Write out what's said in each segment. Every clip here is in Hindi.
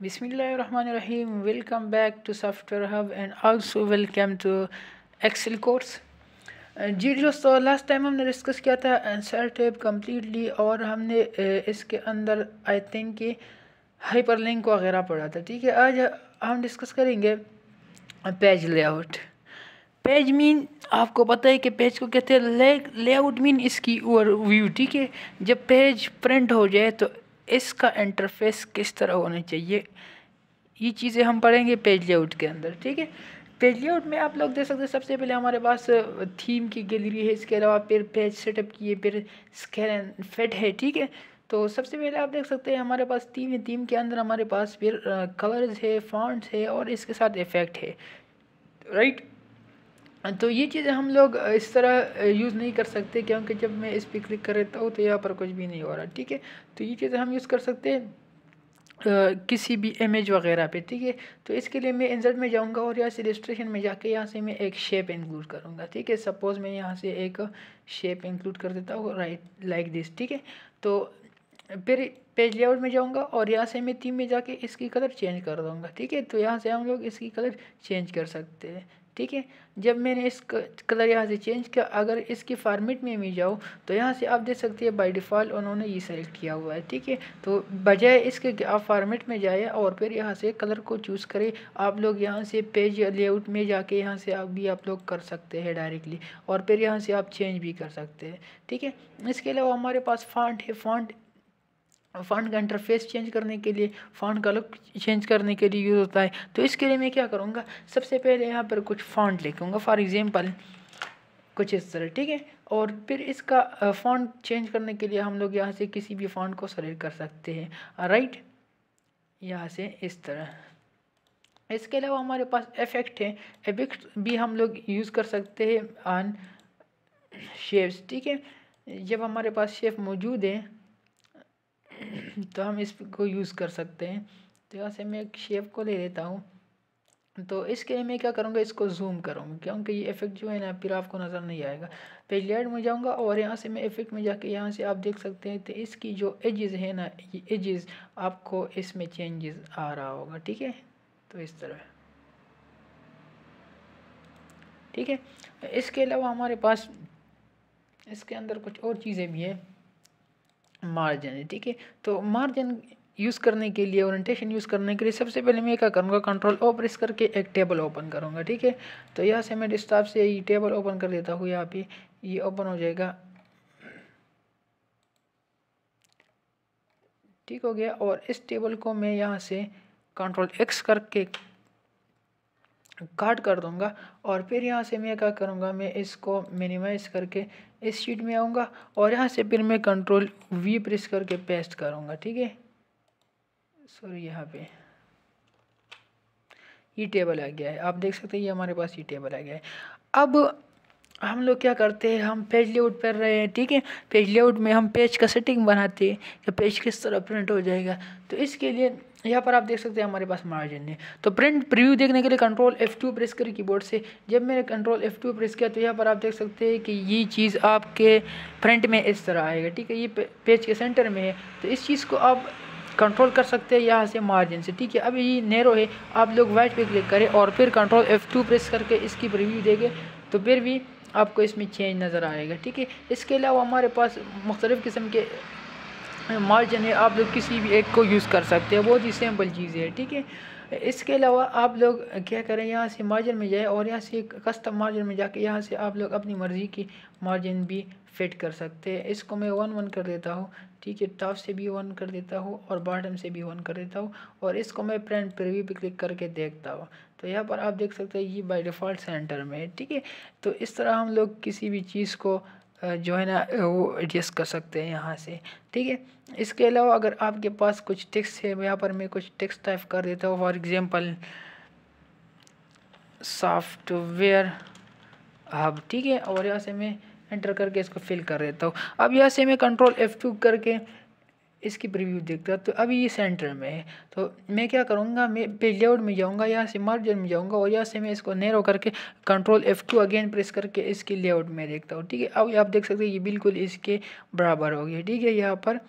Bismillahirrahmanirrahim. Welcome back to Software Hub and also welcome to Excel course. जी दोस्तों, लास्ट टाइम हमने डिस्कस किया था आंसर टैब कम्प्लीटली और हमने इसके अंदर आई थिंक कि हाइपरलिंक वगैरह पढ़ा था। ठीक है, आज हम डिस्कस करेंगे पेज लेआउट। पेज मीन आपको पता है कि पेज को कहते हैं लेआउट मीन इसकी ओवरव्यू। ठीक है, जब पेज प्रिंट हो जाए तो इसका इंटरफेस किस तरह होना चाहिए, ये चीज़ें हम पढ़ेंगे पेज लेआउट के अंदर। ठीक है, पेज लेआउट में आप लोग देख सकते हैं सबसे पहले हमारे पास थीम की गैलरी है, इसके अलावा फिर पेज सेटअप की है, फिर स्केल एंड फिट है। ठीक है, तो सबसे पहले आप देख सकते हैं हमारे पास थीम है, थीम के अंदर हमारे पास फिर कलर्स है, फॉन्ट्स है और इसके साथ इफेक्ट है। राइट, तो ये चीज़ें हम लोग इस तरह यूज़ नहीं कर सकते क्योंकि जब मैं इस पर क्लिक कर लेता हूँ तो यहाँ पर कुछ भी नहीं हो रहा। ठीक है, तो ये चीज़ें हम यूज़ कर सकते हैं किसी भी इमेज वगैरह पे। ठीक है, तो इसके लिए मैं इंसर्ट में जाऊंगा और यहाँ से इलस्ट्रेशन में जाके यहाँ से मैं एक शेप इंक्लूड करूँगा। ठीक है, सपोज़ मैं यहाँ से एक शेप इंक्लूड कर देता हूँ राइट लाइक दिस। ठीक है, तो फिर पेज लेआउट में जाऊंगा और यहाँ से मैं थीम में जाके इसकी कलर चेंज कर दूँगा। ठीक है, तो यहाँ से हम लोग इसकी कलर चेंज कर सकते हैं। ठीक है, जब मैंने इस कलर यहाँ से चेंज किया, अगर इसकी फॉर्मेट में मैं जाऊँ तो यहाँ से आप देख सकते हैं बाय डिफ़ॉल्ट उन्होंने ये सेलेक्ट किया हुआ है। ठीक है, तो बजाय इसके कि आप फॉर्मेट में जाए और फिर यहाँ से कलर को चूज़ करें, आप लोग यहाँ से पेज लेआउट में जाके यहाँ से आप लोग कर सकते हैं डायरेक्टली और फिर यहाँ से आप चेंज भी कर सकते हैं। ठीक है, इसके अलावा हमारे पास फॉन्ट है। फ़ॉन्ट का इंटरफेस चेंज करने के लिए, फ़ॉन्ट का लुक चेंज करने के लिए यूज़ होता है। तो इसके लिए मैं क्या करूँगा, सबसे पहले यहाँ पर कुछ फ़ॉन्ट लिखूँगा, फॉर एग्जांपल कुछ इस तरह। ठीक है, और फिर इसका फ़ॉन्ट चेंज करने के लिए हम लोग यहाँ से किसी भी फ़ॉन्ट को सेलेक्ट कर सकते हैं। राइट, यहाँ से इस तरह। इसके अलावा हमारे पास इफेक्ट है, इफेक्ट भी हम लोग यूज़ कर सकते हैं ऑन शेप्स। ठीक है, जब हमारे पास शेप मौजूद है तो हम इसको यूज़ कर सकते हैं। तो यहाँ से मैं एक शेप को ले लेता हूँ, तो इसके लिए मैं क्या करूँगा, इसको जूम करूँगा क्योंकि ये इफेक्ट जो है ना फिर आपको नज़र नहीं आएगा। पेज लेआउट में जाऊँगा और यहाँ से मैं इफेक्ट में जाके यहाँ से आप देख सकते हैं तो इसकी जो एजेस है ना, ये एजेस आपको इसमें चेंजेस आ रहा होगा। ठीक है, तो इस तरह। ठीक है, इसके अलावा हमारे पास इसके अंदर कुछ और चीज़ें भी है, मार्जिन है। ठीक है, तो मार्जिन यूज़ करने के लिए, ओरिएंटेशन यूज़ करने के लिए सबसे पहले मैं क्या करूँगा, कंट्रोल ओ प्रेस करके एक टेबल ओपन करूँगा। ठीक है, तो यहाँ से मैं डेस्कटॉप से ये टेबल ओपन कर देता हूँ, यहाँ पे ये ओपन हो जाएगा। ठीक हो गया, और इस टेबल को मैं यहाँ से कंट्रोल एक्स करके काट कर दूंगा और फिर यहाँ से मैं क्या करूँगा, मैं इसको मिनिमाइज करके इस शीट में आऊँगा और यहाँ से फिर मैं कंट्रोल वी प्रेस करके पेस्ट करूँगा। ठीक है, सॉरी, यहाँ पे ये टेबल आ गया है, आप देख सकते हैं ये हमारे पास ये टेबल आ गया है। अब हम लोग क्या करते हैं, हम पेज लेआउट कर रहे हैं। ठीक है, पेज लेआउट में हम पेज का सेटिंग बनाते हैं कि पेज किस तरह प्रिंट हो जाएगा। तो इसके लिए यहाँ पर आप देख सकते हैं हमारे पास मार्जिन है। तो प्रिंट प्रीव्यू देखने के लिए कंट्रोल F2 प्रेस करें कीबोर्ड से। जब मैंने कंट्रोल F2 प्रेस किया तो यहाँ पर आप देख सकते हैं कि ये चीज़ आपके प्रिंट में इस तरह आएगा। ठीक है, ये पेज के सेंटर में है, तो इस चीज़ को आप कंट्रोल कर सकते हैं यहाँ से मार्जिन से। ठीक है, अब ये नैरो है, आप लोग वाइट पे क्लिक करें और फिर कंट्रोल F2 प्रेस करके इसकी प्रीव्यू देंगे तो फिर भी आपको इसमें चेंज नज़र आएगा। ठीक है, इसके अलावा हमारे पास मुख्तलिफ़ किस्म के मार्जिन है, आप लोग किसी भी एक को यूज़ कर सकते हैं, बहुत ही सिंपल चीज़ है। ठीक है, इसके अलावा आप लोग क्या करें, यहाँ से मार्जिन में जाए और यहाँ से कस्टम मार्जिन में जाके यहाँ से आप लोग अपनी मर्ज़ी की मार्जिन भी फिट कर सकते हैं। इसको मैं 1 कर देता हूँ। ठीक है, टॉप से भी 1 कर देता हूँ और बॉटम से भी 1 कर देता हूँ और इसको मैं प्रिंट प्रीव्यू पे क्लिक करके देखता हूँ तो यहाँ पर आप देख सकते हैं ये बाय डिफ़ॉल्ट सेंटर में है। ठीक है, तो इस तरह हम लोग किसी भी चीज़ को जो है ना वो एडजस्ट कर सकते हैं यहाँ से। ठीक है, इसके अलावा अगर आपके पास कुछ टेक्स्ट है, यहाँ पर मैं कुछ टेक्स्ट टाइप कर देता हूँ, फॉर एग्जांपल सॉफ्टवेयर हब। ठीक है, और यहाँ से मैं एंटर करके इसको फिल कर देता हूँ। अब यहाँ से मैं कंट्रोल F2 करके इसकी प्रीव्यू देखता, तो अभी ये सेंटर में है। तो मैं क्या करूँगा, मैं पेज लेआउट में जाऊँगा, यहाँ से मार्जिन में जाऊँगा और यहाँ से मैं इसको नैरो करके कंट्रोल F2 अगेन प्रेस करके इसकी लेआउट में देखता हूँ। ठीक है, अब आप देख सकते हैं ये बिल्कुल इसके बराबर हो गया। ठीक है, यहाँ पर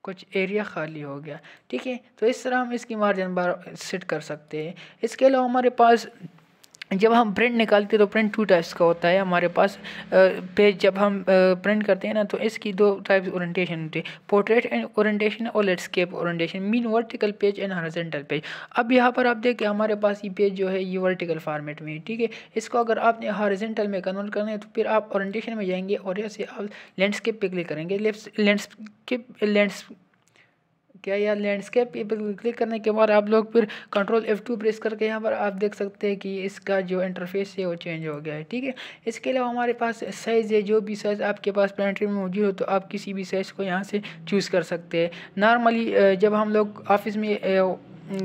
कुछ एरिया खाली हो गया, ठीक है। तो इस तरह हम इसकी मार्जिन बार सेट कर सकते हैं। इसके अलावा हमारे पास जब हम प्रिंट निकालते हैं तो प्रिंट 2 टाइप्स का होता है हमारे पास। पेज जब हम प्रिंट करते हैं ना, तो इसकी 2 टाइप्स ओरिएंटेशन होती है, पोर्ट्रेट एंड ओरिएंटेशन और landscape orientation, mean vertical page and horizontal page. अब यहाँ पर आप देखिए हमारे पास ये पेज जो है ये वर्टिकल फॉर्मेट में है, ठीक है। इसको अगर आपने हॉरिजॉन्टल में कन्वर्ट करना है तो फिर आप ओरिएंटेशन में जाएंगे और ऐसे आप लैंडस्केप पे क्लिक करेंगे। लैंडस्केप पे क्लिक करने के बाद आप लोग फिर कंट्रोल F2 प्रेस करके यहाँ पर आप देख सकते हैं कि इसका जो इंटरफेस है वो चेंज हो गया है, ठीक है। इसके अलावा हमारे पास साइज़ है, जो भी साइज़ आपके पास पेंट्री में मौजूद हो तो आप किसी भी साइज़ को यहाँ से चूज़ कर सकते हैं। नॉर्मली जब हम लोग ऑफिस में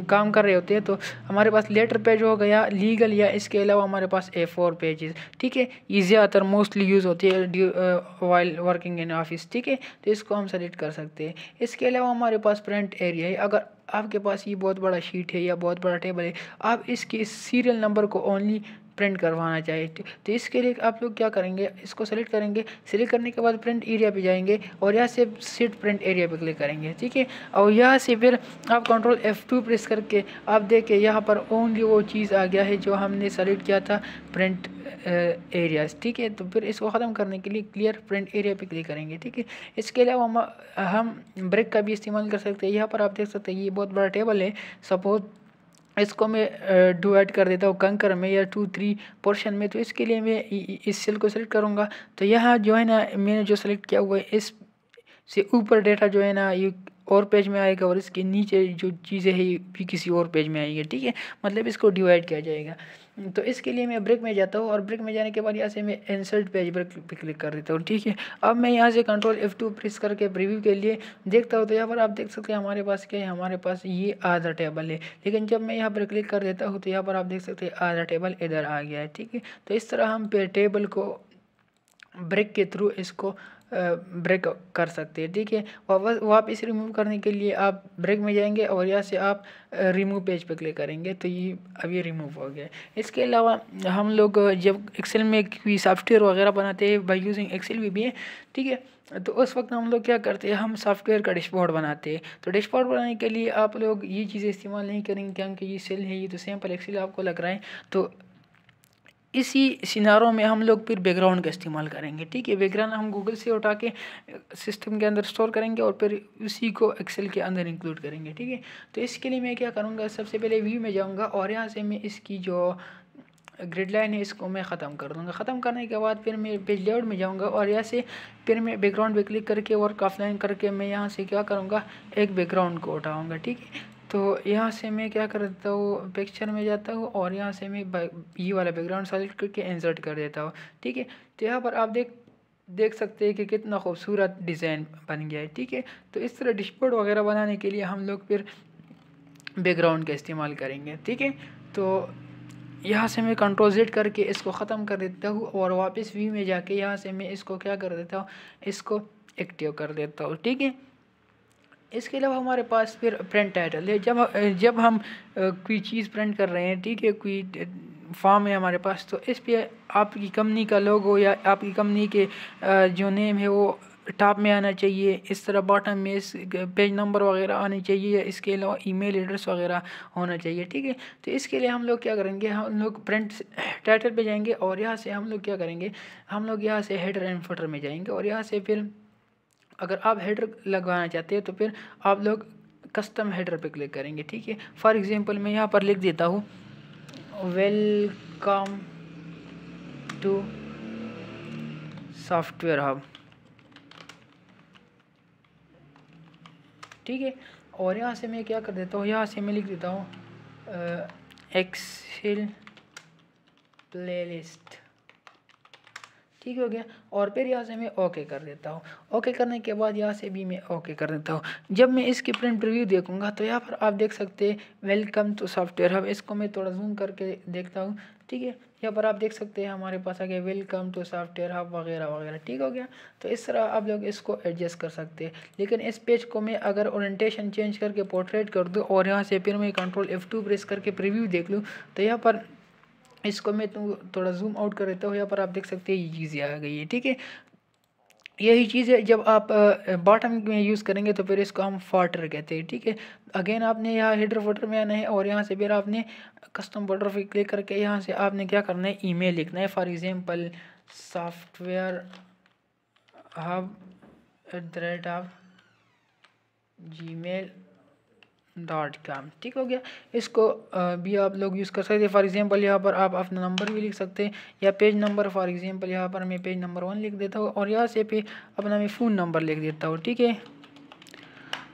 काम कर रहे होते हैं तो हमारे पास लेटर पेज हो गया लीगल, या इसके अलावा हमारे पास A4 पेजेस, ठीक है। ये ज़्यादातर मोस्टली यूज़ होती है वाइल वर्किंग इन ऑफिस, ठीक है। तो इसको हम सेलेक्ट कर सकते हैं। इसके अलावा हमारे पास प्रिंट एरिया है। अगर आपके पास ये बहुत बड़ा शीट है या बहुत बड़ा टेबल है, आप इसके सीरियल नंबर को ओनली प्रिंट करवाना चाहिए, तो इसके लिए आप लोग क्या करेंगे, इसको सेलेक्ट करेंगे। सेलेक्ट करने के बाद प्रिंट एरिया पे जाएंगे और यहाँ से सेट प्रिंट एरिया पे क्लिक करेंगे, ठीक है। और यहाँ से फिर आप कंट्रोल F2 प्रेस करके आप देखें यहाँ पर ओनली वो चीज़ आ गया है जो हमने सेलेक्ट किया था, प्रिंट एरियाज, ठीक है। तो फिर इसको ख़त्म करने के लिए क्लियर प्रिंट एरिया पे क्लिक करेंगे, ठीक है। इसके अलावा हम ब्रेक का भी इस्तेमाल कर सकते हैं। यहाँ पर आप देख सकते हैं ये बहुत बड़ा टेबल है, सपोज इसको मैं डिवाइड कर देता हूँ कंकर में या 2-3 पोर्शन में। तो इसके लिए मैं इस सेल को सेलेक्ट करूँगा। तो यहाँ जो है ना मैंने जो सेलेक्ट किया हुआ है इस से ऊपर डेटा जो है ना ये और पेज में आएगा और इसके नीचे जो चीज़ें हैं ये भी किसी और पेज में आएगी, ठीक है। मतलब इसको डिवाइड किया जाएगा। तो इसके लिए मैं ब्रेक में जाता हूँ और ब्रेक में जाने के बाद यहाँ से मैं इंसर्ट पेज पे क्लिक कर देता हूँ, ठीक है। अब मैं यहाँ से कंट्रोल F2 प्रेस करके प्रीव्यू के लिए देखता हूँ। तो यहाँ पर आप देख सकते हैं हमारे पास क्या है, हमारे पास ये आधा टेबल है। लेकिन जब मैं यहाँ पर क्लिक कर देता हूँ तो यहाँ पर आप देख सकते हैं आधा टेबल इधर आ गया है, ठीक है। तो इस तरह हम टेबल को ब्रेक के थ्रू इसको ब्रेक कर सकते हैं, ठीक है। वापस रिमूव करने के लिए आप ब्रेक में जाएंगे और यहाँ से आप रिमूव पेज पे क्लिक करेंगे तो ये अभी रिमूव हो गया। इसके अलावा हम लोग जब एक्सेल में कोई सॉफ्टवेयर वगैरह बनाते हैं बाय यूजिंग एक्सेल भी है, ठीक है। तो उस वक्त हम लोग क्या करते हैं, हम सॉफ्टवेयर का डैशबोर्ड बनाते हैं। तो डैशबोर्ड बनाने के लिए आप लोग ये चीज़ें इस्तेमाल नहीं करेंगे क्योंकि ये सेल है, ये तो सैम्पल एक्सेल आपको लग रहा है। तो इसी सिनारों में हम लोग फिर बैकग्राउंड का इस्तेमाल करेंगे, ठीक है। बैकग्राउंड हम गूगल से उठा के सिस्टम के अंदर स्टोर करेंगे और फिर उसी को एक्सेल के अंदर इंक्लूड करेंगे, ठीक है। तो इसके लिए मैं क्या करूँगा, सबसे पहले व्यू में जाऊँगा और यहाँ से मैं इसकी जो ग्रिड लाइन है इसको मैं ख़त्म कर दूँगा। ख़त्म करने के बाद फिर मैं पेज लेआउट में जाऊँगा और यहाँ से फिर मैं बैकग्राउंड पे क्लिक करके और ऑफलाइन करके मैं यहाँ से क्या करूँगा, एक बैकग्राउंड को उठाऊँगा, ठीक है। तो यहाँ से मैं क्या कर देता हूँ, पिक्चर में जाता हूँ और यहाँ से मैं ये वाला बैकग्राउंड सेलेक्ट करके इंसर्ट कर देता हूँ, ठीक है। तो यहाँ पर आप देख सकते हैं कि कितना खूबसूरत डिज़ाइन बन गया है, ठीक है। तो इस तरह डैशबोर्ड वगैरह बनाने के लिए हम लोग फिर बैकग्राउंड का इस्तेमाल करेंगे, ठीक है। तो यहाँ से मैं कंट्रोल Z करके इसको ख़त्म कर देता हूँ और वापस व्यू में जाके यहाँ से मैं इसको क्या कर देता हूँ, इसको एक्टिव कर देता हूँ, ठीक है। इसके अलावा हमारे पास फिर प्रिंट टाइटल है। जब हम कोई चीज़ प्रिंट कर रहे हैं, ठीक है, कोई फॉर्म है हमारे पास, तो इस पे आपकी कंपनी का लोगो या आपकी कंपनी के जो नेम है वो टॉप में आना चाहिए। इस तरह बॉटम में इस पेज नंबर वगैरह आनी चाहिए। इसके अलावा ईमेल एड्रेस वगैरह होना चाहिए, ठीक है। तो इसके लिए हम लोग क्या करेंगे, हम लोग प्रिंट टाइटल पे जाएंगे और यहाँ से हम लोग क्या करेंगे, हम लोग यहाँ से हेडर एंड फुटर में जाएंगे और यहाँ से फिर अगर आप हेडर लगवाना चाहते हैं तो फिर आप लोग कस्टम हेडर पे क्लिक करेंगे, ठीक है। फॉर एग्जांपल मैं यहाँ पर लिख देता हूँ वेलकम टू सॉफ्टवेयर हब, ठीक है। और यहाँ से मैं क्या कर देता हूँ, यहाँ से मैं लिख देता हूँ एक्सेल प्लेलिस्ट, ठीक हो गया। और फिर यहाँ से मैं ओके कर देता हूँ। ओके करने के बाद यहाँ से भी मैं ओके कर देता हूँ। जब मैं इसकी प्रिंट रिव्यू देखूँगा तो यहाँ पर आप देख सकते हैं वेलकम टू सॉफ्टवेयर हब। इसको मैं थोड़ा जूम करके देखता हूँ, ठीक है। यहाँ पर आप देख सकते हैं हमारे पास आ गया वेलकम टू सॉफ्टवेयर हब वगैरह वगैरह, ठीक हो गया। तो इस तरह आप लोग इसको एडजस्ट कर सकते हैं। लेकिन इस पेज को मैं अगर ओरिएंटेशन चेंज करके पोर्ट्रेट कर दूँ और यहाँ से फिर मैं कंट्रोल F2 प्रेस करके प्रीव्यू देख लूँ तो यहाँ पर इसको मैं थोड़ा जूम आउट कर देता हूँ। यहाँ पर आप देख सकते हैं ये चीज़ें आ गई है, ठीक है। यही चीज़ है, जब आप बॉटम में यूज़ करेंगे तो फिर इसको हम फॉल्डर कहते हैं, ठीक है। अगेन आपने यहाँ हेडर फोल्डर में आना है और यहाँ से फिर आपने कस्टम फोल्डर पे क्लिक करके यहाँ से आपने क्या करना है, ईमेल लिखना है। For example software hub @gmail.com, ठीक हो गया। इसको भी आप लोग यूज़ कर सकते हैं। फॉर एग्जांपल यहाँ पर आप अपना नंबर भी लिख सकते हैं या पेज नंबर। फॉर एग्जांपल यहाँ पर मैं पेज नंबर 1 लिख देता हूँ और यहाँ से फिर अपना मैं फ़ोन नंबर लिख देता हूँ, ठीक है।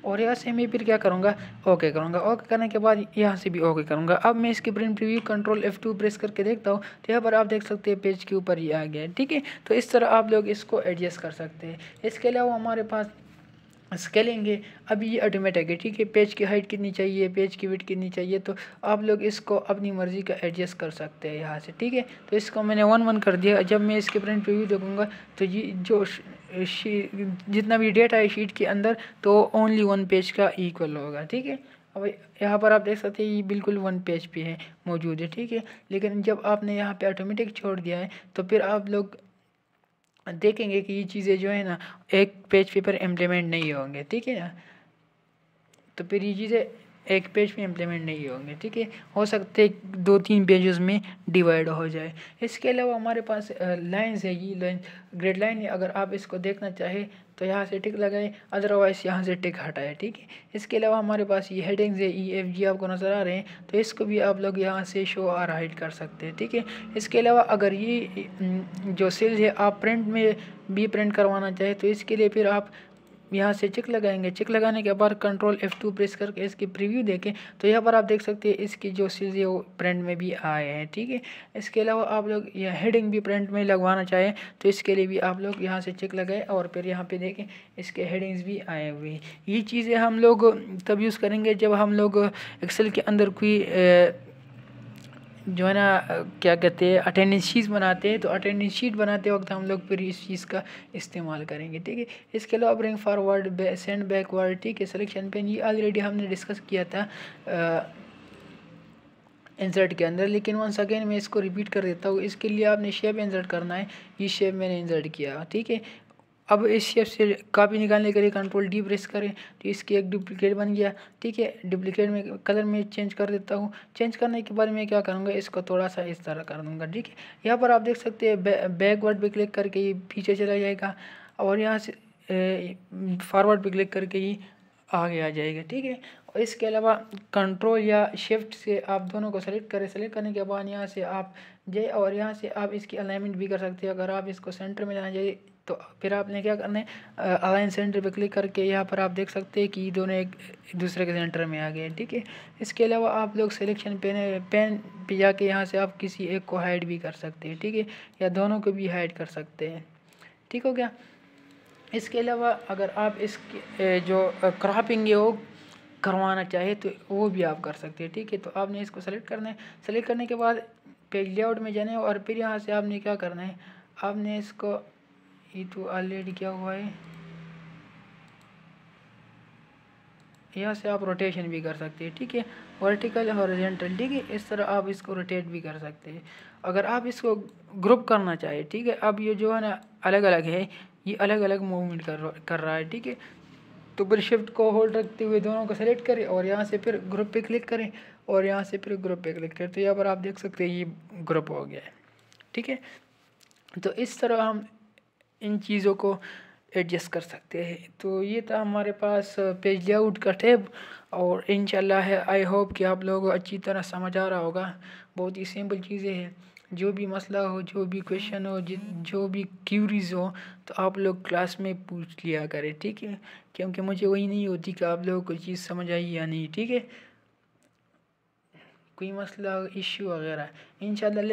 और यहाँ से मैं फिर क्या करूँगा, ओके करूँगा। ओके करने के बाद यहाँ से भी ओके करूँगा। अब मैं इसके print preview control F2 press करके देखता हूँ तो यहाँ पर आप देख सकते हैं पेज के ऊपर ये आ गया है, ठीक है। तो इस तरह आप लोग इसको एडजस्ट कर सकते हैं। इसके अलावा हमारे पास स्केलिंग है। अभी ये ऑटोमेटिक है, ठीक है। पेज की हाइट कितनी चाहिए, पेज की विड्थ कितनी चाहिए, तो आप लोग इसको अपनी मर्ज़ी का एडजस्ट कर सकते हैं यहाँ से, ठीक है। तो इसको मैंने 1 कर दिया। जब मैं इसके प्रिंट प्रीव्यू देखूँगा तो ये जो जितना भी डेटा है शीट के अंदर तो ओनली 1 पेज का इक्वल होगा, ठीक है। अब यहाँ पर आप देख सकते हैं ये बिल्कुल 1 पेज पे है मौजूद है, ठीक है। लेकिन जब आपने यहाँ पे ऑटोमेटिक छोड़ दिया है तो फिर आप लोग देखेंगे कि ये चीज़ें जो है ना एक पेज पे पर इम्प्लीमेंट नहीं होंगे, ठीक है ना। तो फिर ये चीज़ें एक पेज पे इम्प्लीमेंट नहीं होंगे, ठीक है। हो सकते 2-3 पेजेस में डिवाइड हो जाए। इसके अलावा हमारे पास लाइन्स है, ये लाइन ग्रेड लाइन है। अगर आप इसको देखना चाहे तो यहाँ से टिक लगाएं, अदरवाइज़ यहाँ से टिक हटाएं, ठीक है। इसके अलावा हमारे पास ये हेडिंग्स है EFG आपको नज़र आ रहे हैं, तो इसको भी आप लोग यहाँ से शो और हाइड कर सकते हैं, ठीक है। इसके अलावा अगर ये जो सेल्स है आप प्रिंट में भी प्रिंट करवाना चाहे तो इसके लिए फिर आप यहाँ से चेक लगाएंगे। चेक लगाने के बाद कंट्रोल F2 प्रेस करके इसकी प्रीव्यू देखें तो यहाँ पर आप देख सकते हैं इसकी जो सीरीज है वो प्रिंट में भी आए हैं, ठीक है। इसके अलावा आप लोग यह हेडिंग भी प्रिंट में लगवाना चाहें तो इसके लिए भी आप लोग यहाँ से चेक लगाएं और फिर यहाँ पे देखें इसके हेडिंग्स भी आए हुए हैं। ये चीज़ें हम लोग तब यूज़ करेंगे जब हम लोग एक्सेल के अंदर कोई जो है ना क्या कहते हैं अटेंडेंस शीट बनाते हैं, तो अटेंडेंस शीट बनाते वक्त हम लोग फिर इस चीज़ का इस्तेमाल करेंगे, ठीक है। इसके अलावा ब्रिंग फॉरवर्ड, सेंड बैकवर्ड, ठीक है। सिलेक्शन पेन ये ऑलरेडी हमने डिस्कस किया था इंसर्ट के अंदर, लेकिन वंस अगेन मैं इसको रिपीट कर देता हूँ। इसके लिए आपने शेप इंसर्ट करना है। ये शेप मैंने इंसर्ट किया, ठीक है। अब इस शेप से कॉपी निकालने के लिए कंट्रोल D प्रेस करें तो इसकी एक डुप्लीकेट बन गया, ठीक है। डुप्लीकेट में कलर में चेंज कर देता हूँ। चेंज करने के बाद मैं क्या करूँगा, इसको थोड़ा सा इस तरह कर दूँगा, ठीक है। यहाँ पर आप देख सकते हैं बैकवर्ड पे क्लिक करके ये पीछे चला जाएगा और यहाँ से फॉरवर्ड पे क्लिक करके ये आगे आ जाएगा, ठीक है। और इसके अलावा कंट्रोल या शिफ्ट से आप दोनों को सेलेक्ट करें। सेलेक्ट करने के बाद यहाँ से आप जाए और यहाँ से आप इसकी अलाइनमेंट भी कर सकते हैं। अगर आप इसको सेंटर में लाना चाहिए तो फिर आपने क्या करना है, अलाइन सेंटर पे क्लिक करके यहाँ पर आप देख सकते हैं कि दोनों एक दूसरे के सेंटर में आ गए, ठीक है। इसके अलावा आप लोग सिलेक्शन पेन पे जाके यहाँ से आप किसी एक को हाइड भी कर सकते हैं, ठीक है, या दोनों को भी हाइड कर सकते हैं, ठीक हो गया। इसके अलावा अगर आप इसके जो क्रॉपिंग है वो करवाना चाहे तो वो भी आप कर सकते हैं, ठीक है। तो आपने इसको सेलेक्ट करना है। सेलेक्ट करने के बाद पेज लेआउट में जाना है और फिर यहाँ से आपने क्या करना है, आपने इसको ये तो ऑलरेडी क्या हुआ है, यहाँ से आप रोटेशन भी कर सकते हैं, ठीक है। वर्टिकल हॉरिजॉन्टल, ठीक है। इस तरह आप इसको रोटेट भी कर सकते हैं। अगर आप इसको ग्रुप करना चाहे, ठीक है। अब ये जो है ना अलग अलग है, ये अलग अलग मूवमेंट कर रहा है, ठीक है। तो फिर शिफ्ट को होल्ड रखते हुए दोनों को सेलेक्ट करें और यहाँ से फिर ग्रुप पे क्लिक करें और यहाँ से फिर ग्रुप पे क्लिक करें तो यहाँ पर आप देख सकते हैं ये ग्रुप हो गया है, ठीक है। तो इस तरह हम इन चीज़ों को एडजस्ट कर सकते हैं। तो ये था हमारे पास पेज लेआउट का टैब और इंशाल्लाह है आई होप कि आप लोगों को अच्छी तरह समझ आ रहा होगा। बहुत ही सिंपल चीज़ें हैं। जो भी मसला हो, जो भी क्वेश्चन हो, जो भी क्यूरीज हो तो आप लोग क्लास में पूछ लिया करें, ठीक है। क्योंकि मुझे वही नहीं होती कि आप लोगों को चीज़ समझ आई या नहीं, ठीक है। कोई मसला इश्यू वगैरह इंशाल्लाह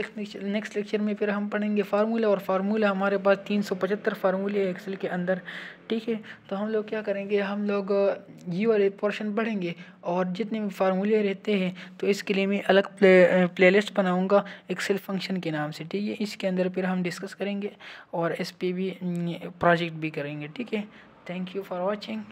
नेक्स्ट लेक्चर में फिर हम पढ़ेंगे फार्मूला। और फार्मूला हमारे पास 375 फार्मूले हैं एक्सेल के अंदर, ठीक है। तो हम लोग क्या करेंगे, हम लोग ये वाले पोर्शन पढ़ेंगे और जितने भी फार्मूले रहते हैं तो इसके लिए मैं अलग प्लेलिस्ट बनाऊंगा एक्सेल फंक्शन के नाम से, ठीक है। इसके अंदर फिर हम डिस्कस करेंगे और इस पर भी प्रोजेक्ट भी करेंगे, ठीक है। Thank you for watching.